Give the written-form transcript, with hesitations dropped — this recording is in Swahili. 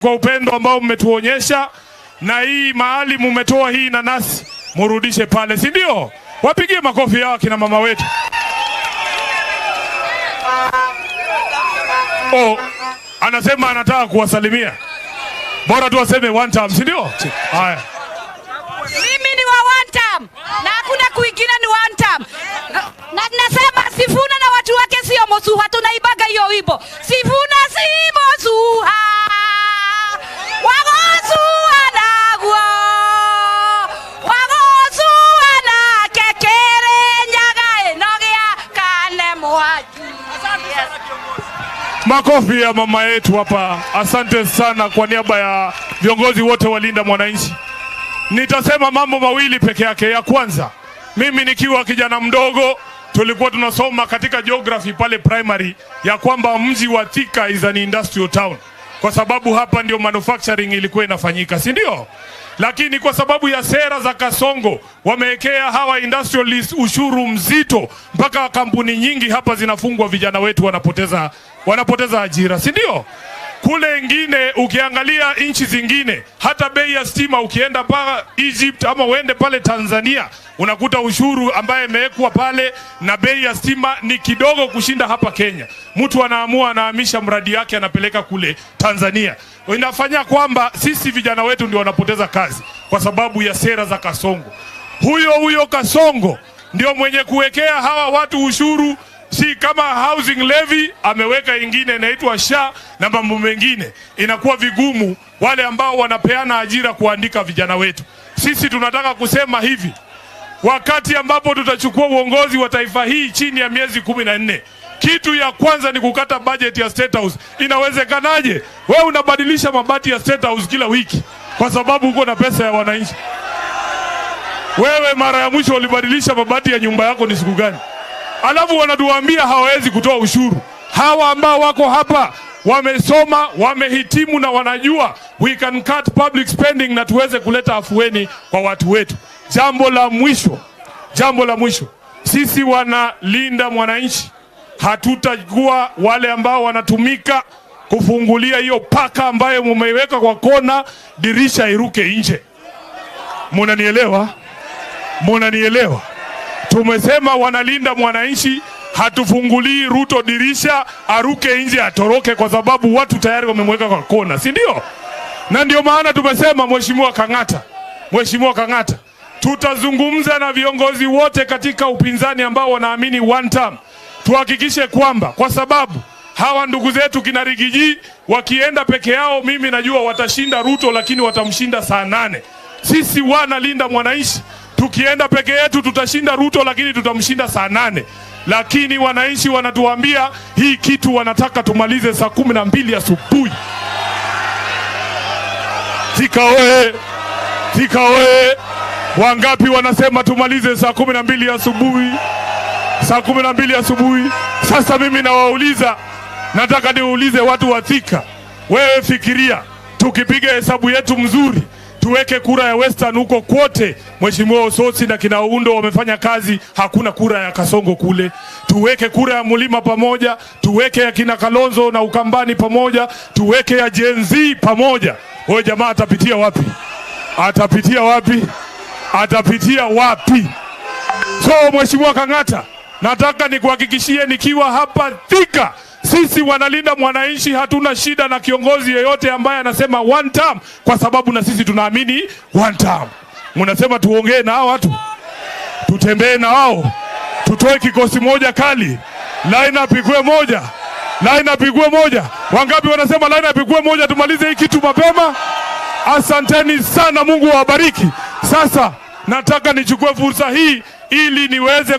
kwa upendo ambao mmetuonyesha, na hii mahali mmetoa hii nanasi murudishe pale, si ndio? Wapigie makofi yao kina mama wetu. Oh, anasema anataka kuwasalimia. Bora tu waseme one time, si ndio? Haya. Mimi ni wa one time na hakuna kuingine, ni one time. Na nasema Sifuna na watu wake sio Mosuha, tunaibaga hiyo wimbo. Sifuna si Mosuha. Wagosuha nagwo. Wagosuha na kekere nyaga enogea kane mwaji. Makofi ya mama yetu hapa. Asante sana kwa niaba ya viongozi wote wa Linda Mwananchi. Nitasema mambo mawili peke yake. Ya kwanza, mimi nikiwa kijana mdogo tulikuwa tunasoma katika geography pale primary ya kwamba mji wa Thika is an industrial town, kwa sababu hapa ndio manufacturing ilikuwa inafanyika, si ndio? Lakini kwa sababu ya sera za Kasongo wamewekea hawa industrialists ushuru mzito, mpaka kampuni nyingi hapa zinafungwa, vijana wetu wanapoteza ajira, si ndio? Kule ingine ukiangalia nchi zingine, hata bei ya stima ukienda pa Egypt ama uende pale Tanzania, unakuta ushuru ambaye imewekwa pale na bei ya stima ni kidogo kushinda hapa Kenya. Mtu anaamua anahamisha mradi yake anapeleka kule Tanzania. Inafanya kwamba sisi vijana wetu ndio wanapoteza kazi kwa sababu ya sera za Kasongo. Huyo Kasongo ndio mwenye kuwekea hawa watu ushuru. Si kama housing levy ameweka ingine inaitwa SHA na mambo mengine, inakuwa vigumu wale ambao wanapeana ajira kuandika vijana wetu. Sisi tunataka kusema hivi, wakati ambapo tutachukua uongozi wa taifa hii chini ya miezi 14, kitu ya kwanza ni kukata budget ya State House. Inawezekanaje wewe unabadilisha mabati ya State House kila wiki kwa sababu uko na pesa ya wananchi? Wewe mara ya mwisho ulibadilisha mabati ya nyumba yako ni siku gani? Alafu wanatuambia hawawezi kutoa ushuru. Hawa ambao wako hapa wamesoma, wamehitimu na wanajua we can cut public spending na tuweze kuleta afueni kwa watu wetu. Jambo la mwisho, sisi wana Linda Mwananchi hatutakuwa wale ambao wanatumika kufungulia hiyo paka ambayo mumeiweka kwa kona dirisha iruke nje. Munanielewa? Tumesema wanalinda Mwananchi hatufungulii Ruto dirisha aruke nje atoroke, kwa sababu watu tayari wamemweka kwa kona, si ndio? Na ndio maana tumesema Mheshimiwa Kang'ata, tutazungumza na viongozi wote katika upinzani ambao wanaamini one term, tuhakikishe kwamba, kwa sababu hawa ndugu zetu kina Rigiji wakienda peke yao, mimi najua watashinda Ruto, lakini watamshinda saa 8. Sisi wana Linda Mwananchi tukienda peke yetu tutashinda Ruto, lakini tutamshinda saa 8. Lakini wananchi wanatuambia hii kitu wanataka tumalize saa 12 asubuhi. Thika oe. Wangapi wanasema tumalize saa 12 asubuhi? Saa 12 asubuhi. Sasa mimi nataka niulize watu wa Thika. Wewe fikiria, tukipiga hesabu yetu mzuri, tuweke kura ya Western huko kwote, Mheshimiwa Ososi na kina Undo wamefanya kazi, hakuna kura ya Kasongo kule. Tuweke kura ya Mulima pamoja, tuweke ya kina Kalonzo na Ukambani pamoja, tuweke ya Gen Z pamoja. Huyo jamaa atapitia wapi? So Mheshimiwa Kang'ata, nataka nikuhakikishie nikiwa hapa Thika, sisi wanalinda Mwananchi hatuna shida na kiongozi yeyote ambaye anasema one term, kwa sababu na sisi tunaamini one term. Mnasema tuongee na hao watu, tutembee na wao, tutoe kikosi moja kali, line up ikuwe moja. Wangapi wanasema line up ikuwe moja, tumalize hii kitu mapema? Asanteni sana, Mungu awabariki. Sasa nataka nichukue fursa hii ili niweze